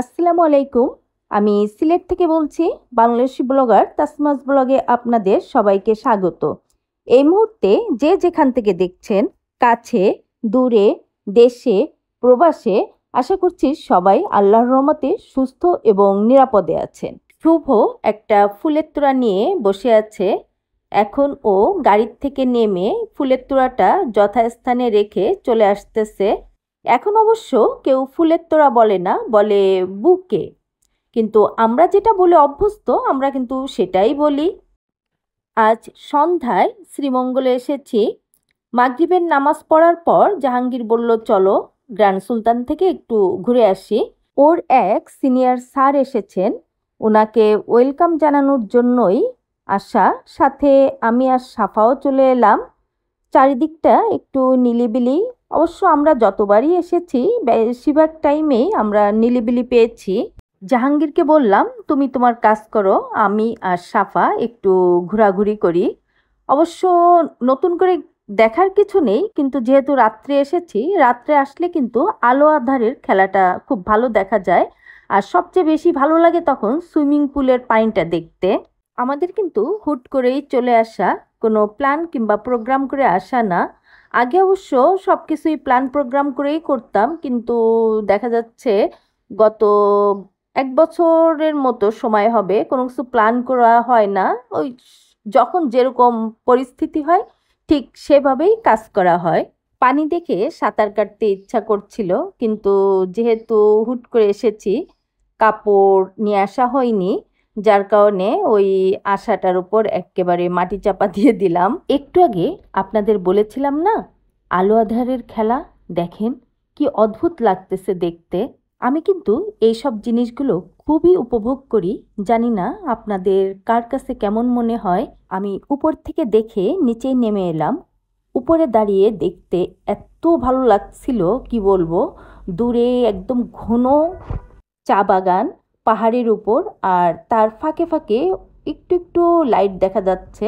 আসসালামু আলাইকুম। আমি সিলেট থেকে বলছি। বাংলাদেশি ব্লগার তাসমাস ব্লগে আপনাদের সবাইকে স্বাগত। এই মুহূর্তে যে যেখান থেকে দেখছেন, কাছে, দূরে, দেশে, প্রবাসে, আশা করছি সবাই আল্লাহর রহমতে সুস্থ এবং নিরাপদে আছেন। শুভ একটা ফুলের তোড়া নিয়ে বসে আছে। এখন ও গাড়ির থেকে নেমে ফুলের তোড়াটা যথাস্থানে রেখে চলে আসতেছে। এখন অবশ্য কেউ ফুলের তোড়া বলে না, বলে বুকে। কিন্তু আমরা যেটা বলে অভ্যস্ত, আমরা কিন্তু সেটাই বলি। আজ সন্ধ্যায় শ্রীমঙ্গলে এসেছি। মাগরিবের নামাজ পড়ার পর জাহাঙ্গীর বলল, চলো গ্র্যান্ড সুলতান থেকে একটু ঘুরে আসি। ওর এক সিনিয়র স্যার এসেছেন, ওনাকে ওয়েলকাম জানানোর জন্যই আসা। সাথে আমি আর সাফাও চলে এলাম। চারিদিকটা একটু নিলিবিলি। অবশ্য আমরা যতবারই এসেছি বেশিরভাগ টাইমেই আমরা নিলিবিলি পেয়েছি। জাহাঙ্গীরকে বললাম, তুমি তোমার কাজ করো, আমি আর সাফা একটু ঘোরাঘুরি করি। অবশ্য নতুন করে দেখার কিছু নেই, কিন্তু যেহেতু রাত্রে এসেছি, রাত্রে আসলে কিন্তু আলো আঁধারের খেলাটা খুব ভালো দেখা যায়। আর সবচেয়ে বেশি ভালো লাগে তখন সুইমিং পুলের পানিটা দেখতে। আমাদের কিন্তু হুট করেই চলে আসা, কোনো প্ল্যান কিংবা প্রোগ্রাম করে আসা না। আগে অবশ্য সব কিছুই প্ল্যান প্রোগ্রাম করেই করতাম, কিন্তু দেখা যাচ্ছে গত 1 বছরের মতো সময় হবে কোনো কিছু প্ল্যান করা হয় না। ওই যখন যেরকম পরিস্থিতি হয় ঠিক সেভাবেই কাজ করা হয়। পানি দেখে সাঁতার কাটতে ইচ্ছা করছিল, কিন্তু যেহেতু হুট করে এসেছি, কাপড় নিয়ে আসা হয়নি, যার কারণে ওই আশাটার উপর একেবারে মাটি চাপা দিয়ে দিলাম। একটু আগে আপনাদের বলেছিলাম না, আলো আঁধারের খেলা দেখেন কি অদ্ভুত লাগতেছে দেখতে। আমি কিন্তু এইসব জিনিসগুলো খুবই উপভোগ করি। জানি না আপনাদের কার কাছে কেমন মনে হয়। আমি উপর থেকে দেখে নিচে নেমে এলাম। উপরে দাঁড়িয়ে দেখতে এত ভালো লাগছিল কি বলবো। দূরে একদম ঘন চা বাগান পাহাড়ের উপর, আর তার ফাঁকে ফাঁকে একটু একটু লাইট দেখা যাচ্ছে।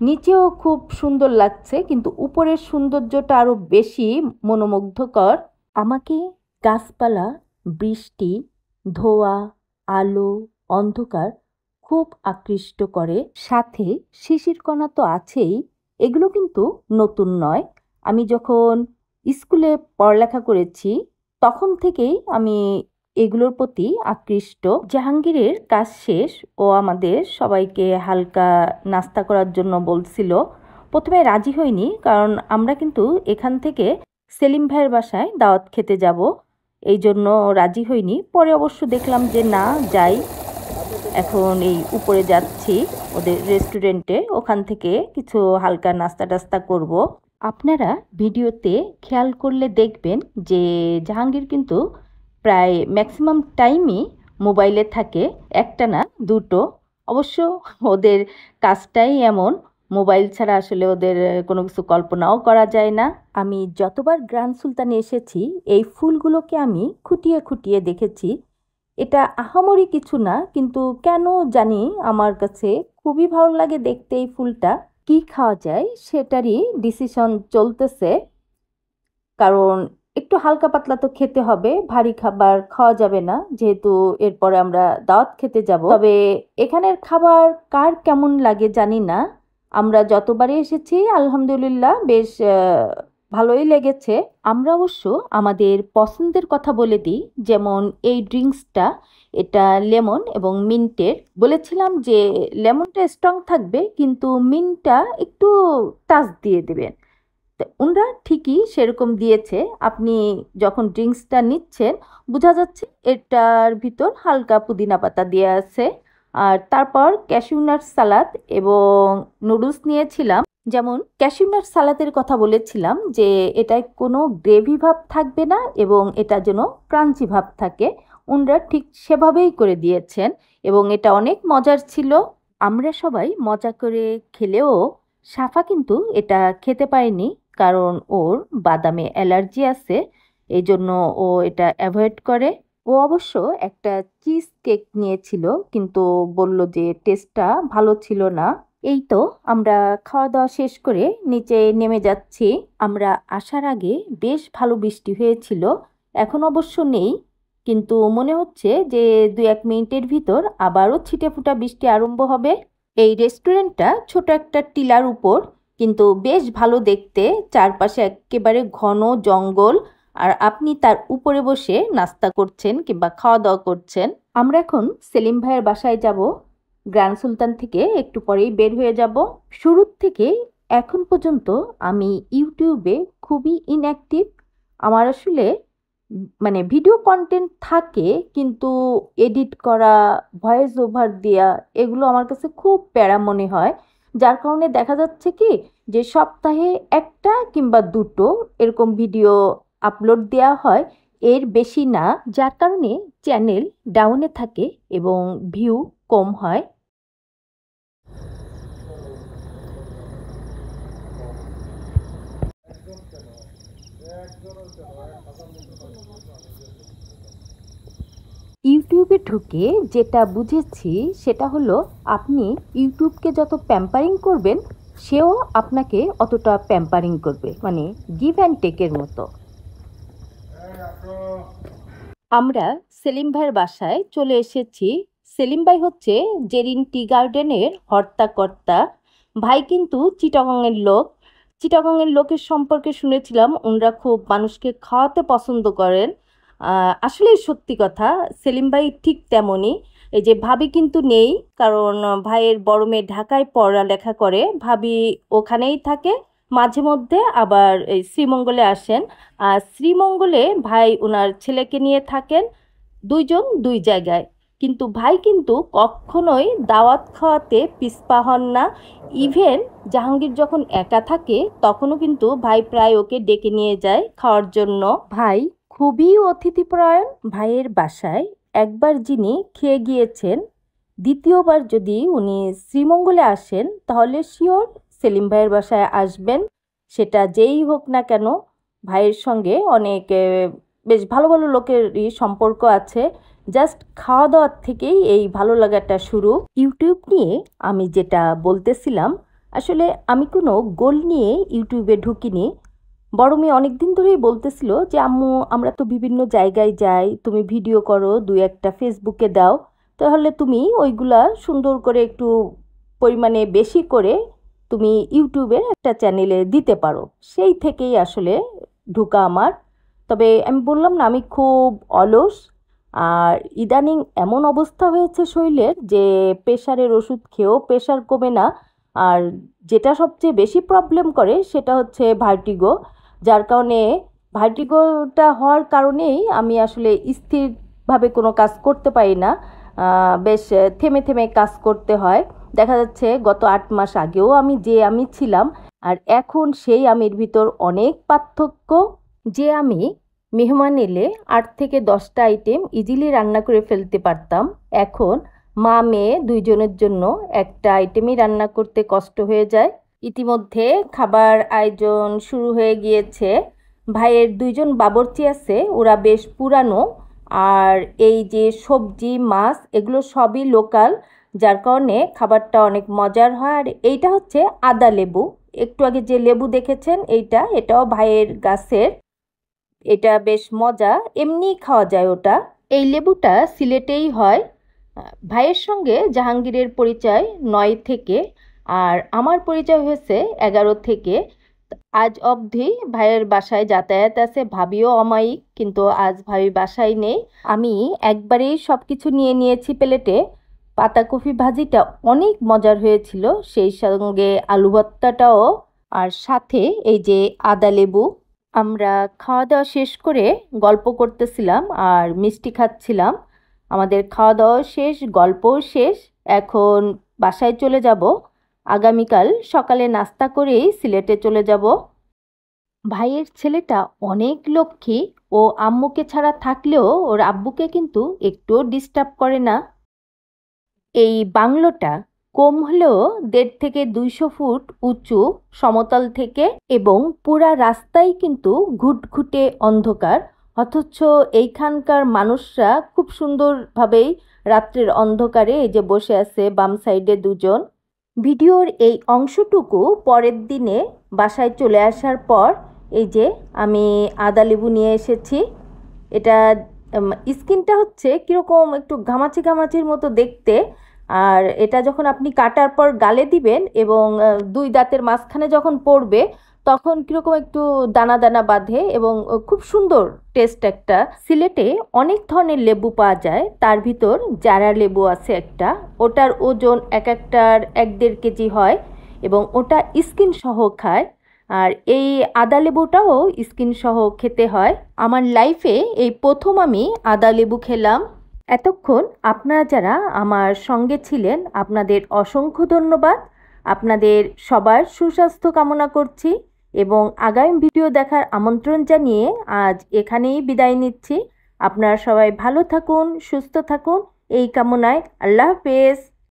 নিচেও খুব সুন্দর লাগছে, কিন্তু উপরের সৌন্দর্যটা আরও বেশি মনোমুগ্ধকর। আমাকে গাছপালা, বৃষ্টি, ধোঁয়া, আলো, অন্ধকার খুব আকৃষ্ট করে। সাথে শিশির কণা তো আছেই। এগুলো কিন্তু নতুন নয়। আমি যখন স্কুলে পড়ালেখা করেছি তখন থেকেই আমি এগুলোর প্রতি আকৃষ্ট। জাহাঙ্গীরের কাজ শেষ, ও আমাদের সবাইকে হালকা নাস্তা করার জন্য বলছিল। প্রথমে রাজি হইনি, কারণ আমরা কিন্তু এখান থেকে সেলিম ভাইয়ের বাসায় দাওয়াত খেতে যাব, এই জন্য রাজি হইনি। পরে অবশ্য দেখলাম যে না, যাই। এখন এই উপরে যাচ্ছি ওদের রেস্টুরেন্টে, ওখান থেকে কিছু হালকা নাস্তা টাস্তা করব। আপনারা ভিডিওতে খেয়াল করলে দেখবেন যে জাহাঙ্গীর কিন্তু প্রায় ম্যাক্সিমাম টাইমই মোবাইলে থাকে, একটা না দুটো। অবশ্য ওদের কাজটাই এমন, মোবাইল ছাড়া আসলে ওদের কোনো কিছু কল্পনাও করা যায় না। আমি যতবার গ্র্যান্ড সুলতানে এসেছি এই ফুলগুলোকে আমি খুঁটিয়ে খুঁটিয়ে দেখেছি। এটা আহামরি কিছু না, কিন্তু কেন জানি আমার কাছে খুবই ভালো লাগে দেখতে এই ফুলটা। কি খাওয়া যায় সেটারই ডিসিশন চলতেছে, কারণ একটু হালকা পাতলা তো খেতে হবে, ভারী খাবার খাওয়া যাবে না, যেহেতু এরপরে আমরা দাওয়াত খেতে যাব। তবে এখানের খাবার কার কেমন লাগে জানি না, আমরা যতবারই এসেছি আলহামদুলিল্লাহ বেশ ভালোই লেগেছে। আমরা অবশ্য আমাদের পছন্দের কথা বলে দিই, যেমন এই ড্রিঙ্কসটা, এটা লেমন এবং মিন্টের। বলেছিলাম যে লেমনটা স্ট্রং থাকবে, কিন্তু মিন্টটা একটু টাচ দিয়ে দেবেন। ওনারা ঠিকই সেরকম দিয়েছে। আপনি যখন ড্রিঙ্কসটা নিচ্ছেন বোঝা যাচ্ছে এটার ভিতর হালকা পুদিনা পাতা দেওয়া আছে। আর তারপর ক্যাশিউ নাট সালাদ এবং নুডলস নিয়েছিলাম। যেমন ক্যাশিউ নাট সালাদের কথা বলেছিলাম যে এটায় কোনো গ্রেভি ভাব থাকবে না এবং এটা যেন ক্রাঞ্চি ভাব থাকে, ওনারা ঠিক সেভাবেই করে দিয়েছেন এবং এটা অনেক মজার ছিল। আমরা সবাই মজা করে খেলেও সাফা কিন্তু এটা খেতে পারেনি, কারণ ওর বাদামে অ্যালার্জি আছে, এই জন্য ও এটা অ্যাভয়েড করে। ও অবশ্য একটা চিজ কেক নিয়েছিল, কিন্তু বলল যে টেস্টটা ভালো ছিল না। এই তো আমরা খাওয়া দাওয়া শেষ করে নিচে নেমে যাচ্ছি। আমরা আসার আগে বেশ ভালো বৃষ্টি হয়েছিল, এখন অবশ্য নেই। কিন্তু মনে হচ্ছে যে 2-1 মিনিটের ভিতর আবারও ছিটেফোঁটা বৃষ্টি আরম্ভ হবে। এই রেস্টুরেন্টটা ছোট একটা টিলার উপর, কিন্তু বেশ ভালো দেখতে। চারপাশে একেবারে ঘন জঙ্গল, আর আপনি তার উপরে বসে নাস্তা করছেন কিংবা খাওয়া দাওয়া করছেন। আমরা এখন সেলিম ভাইয়ের বাসায় যাব। গ্র্যান্ড সুলতান থেকে একটু পরেই বের হয়ে যাব। শুরুর থেকে এখন পর্যন্ত আমি ইউটিউবে খুবই ইনঅ্যাক্টিভ। আমার আসলে মানে ভিডিও কন্টেন্ট থাকে, কিন্তু এডিট করা, ভয়েস ওভার দেওয়া, এগুলো আমার কাছে খুব প্যারা মনে হয়। যার কারণে দেখা যাচ্ছে কি যে সপ্তাহে একটা কিংবা দুটো এরকম ভিডিও আপলোড দেওয়া হয়, এর বেশি না। যার কারণে চ্যানেল ডাউনে থাকে এবং ভিউ কম হয়। ইউটিউবে ঢুকে যেটা বুঝেছি সেটা হলো, আপনি ইউটিউবকে যত প্যাম্পারিং করবেন, সেও আপনাকে অতটা প্যাম্পারিং করবে, মানে গিভ অ্যান্ড টেকের মতো। আমরা সেলিম ভাইয়ের বাসায় চলে এসেছি। সেলিম ভাই হচ্ছে জেরিন টি গার্ডেনের হর্তাকর্তা। ভাই কিন্তু চিটাগংয়ের লোক। চিটাগংয়ের লোকের সম্পর্কে শুনেছিলাম ওনারা খুব মানুষকে খাওয়াতে পছন্দ করেন। আসলেই সত্যি কথা, সেলিম ভাই ঠিক তেমনই। এই যে ভাবি কিন্তু নেই, কারণ ভাইয়ের বড় মেয়ে ঢাকায় পড়ালেখা করে, ভাবি ওখানেই থাকে। মাঝে মধ্যে আবার এই শ্রীমঙ্গলে আসেন। আর শ্রীমঙ্গলে ভাই ওনার ছেলেকে নিয়ে থাকেন, দুইজন দুই জায়গায়। কিন্তু ভাই কিন্তু কখনোই দাওয়াত খাওয়াতে পিছপা হন না। ইভেন জাহাঙ্গীর যখন একা থাকে তখনও কিন্তু ভাই প্রায় ওকে ডেকে নিয়ে যায় খাওয়ার জন্য। ভাই খুবই অতিথিপরায়ণ। ভাইয়ের বাসায় একবার যিনি খেয়ে গিয়েছেন, দ্বিতীয়বার যদি উনি শ্রীমঙ্গলে আসেন তাহলে শিওর সেলিম ভাইয়ের বাসায় আসবেন। সেটা যেই হোক না কেন, ভাইয়ের সঙ্গে অনেক বেশ ভালো ভালো লোকেরই সম্পর্ক আছে। জাস্ট খাওয়া দাওয়ার থেকেই এই ভালো লাগাটা শুরু। ইউটিউব নিয়ে আমি যেটা বলতেছিলাম, আসলে আমি কোনো গোল নিয়ে ইউটিউবে ঢুকিনি। বড় মেয়ে অনেক দিন ধরেই বলতেছিল যে আম্মু, আমরা তো বিভিন্ন জায়গায় যাই, তুমি ভিডিও করো, 2-1টা ফেসবুকে দাও, তাহলে তুমি ওইগুলা সুন্দর করে একটু পরিমাণে বেশি করে তুমি ইউটিউবের একটা চ্যানেলে দিতে পারো। সেই থেকেই আসলে ঢোকা আমার। তবে আমি বললাম না, আমি খুব অলস। আর ইদানিং এমন অবস্থা হয়েছে শরীরের যে প্রেশারের ওষুধ খেয়েও প্রেশার কমে না। আর যেটা সবচেয়ে বেশি প্রবলেম করে সেটা হচ্ছে ভার্টিগো। যার কারণে ভার্টিগোটা হওয়ার কারণেই আমি আসলে স্থিরভাবে কোনো কাজ করতে পারি না। বেশ থেমে থেমে কাজ করতে হয়। দেখা যাচ্ছে গত 8 মাস আগেও আমি ছিলাম, আর এখন সেই আমির ভিতর অনেক পার্থক্য। যে আমি মেহমান এলে 8 থেকে 10টা আইটেম ইজিলি রান্না করে ফেলতে পারতাম, এখন মা মেয়ে দুইজনের জন্য একটা আইটেমই রান্না করতে কষ্ট হয়ে যায়। ইতিমধ্যে খাবার আয়োজন শুরু হয়ে গিয়েছে। ভাইয়ের 2জন বাবুর্চি আছে, ওরা বেশ পুরানো। আর এই যে সবজি মাছ এগুলো সবই লোকাল, যার কারণে খাবারটা অনেক মজার হয়। আর এইটা হচ্ছে আদা লেবু। একটু আগে যে লেবু দেখেছেন এটাও ভাইয়ের গাছের। এটা বেশ মজা, এমনিই খাওয়া যায় ওটা। এই লেবুটা সিলেটেই হয়। ভাইয়ের সঙ্গে জাহাঙ্গীরের পরিচয় 9 থেকে, আর আমার পরিচয় হয়েছে 11 থেকে। আজ অবধি ভাইয়ের বাসায় যাতায়াত আছে, ভাবিও অমায়িক, কিন্তু আজ ভাবি বাসায় নেই। আমি একবারেই সব কিছু নিয়ে নিয়েছি প্লেটে। পাতাকপি ভাজিটা অনেক মজার হয়েছিল, সেই সঙ্গে আলু ভর্তাটাও, আর সাথে এই যে আদা লেবু। আমরা খাওয়া দাওয়া শেষ করে গল্প করতেছিলাম আর মিষ্টি খাচ্ছিলাম। আমাদের খাওয়া দাওয়া শেষ, গল্পও শেষ। এখন বাসায় চলে যাব। আগামীকাল সকালে নাস্তা করেই সিলেটে চলে যাব। ভাইয়ের ছেলেটা অনেক লক্ষ্মী। ও আম্মুকে ছাড়া থাকলেও ওর আব্বুকে কিন্তু একটুও ডিস্টার্ব করে না। এই বাংলোটা কম হলেও 1.5 থেকে 200 ফুট উঁচু সমতল থেকে, এবং পুরা রাস্তাই কিন্তু ঘুটঘুটে অন্ধকার। অথচ এইখানকার মানুষরা খুব সুন্দরভাবেই রাত্রের অন্ধকারে এই যে বসে আছে বাম সাইডে 2জন। ভিডিওর এই অংশটুকু পরের দিনে বাসায় চলে আসার পর এই যে আমি আদা লেবু নিয়ে এসেছি। এটা স্কিনটা হচ্ছে কীরকম একটু ঘামাচি ঘামাচির মতো দেখতে। আর এটা যখন আপনি কাটার পর গালে দিবেন এবং দুই দাঁতের মাঝখানে যখন পড়বে তখন কীরকম একটু দানা দানা বাঁধে এবং খুব সুন্দর টেস্ট একটা। সিলেটে অনেক ধরনের লেবু পাওয়া যায়, তার ভিতর জারা লেবু আছে একটা, ওটার ওজন এক একটার 1-1.5 কেজি হয় এবং ওটা স্কিন সহ খায়। আর এই আদা লেবুটাও স্কিন সহ খেতে হয়। আমার লাইফে এই প্রথম আমি আদা লেবু খেলাম। এতক্ষণ আপনারা যারা আমার সঙ্গে ছিলেন আপনাদের অসংখ্য ধন্যবাদ। আপনাদের সবার সুস্বাস্থ্য কামনা করছি এবং আগামী ভিডিও দেখার আমন্ত্রণ জানিয়ে আজ এখানেই বিদায় নিচ্ছি। আপনারা সবাই ভালো থাকুন, সুস্থ থাকুন এই কামনায়। আল্লাহ হাফেজ।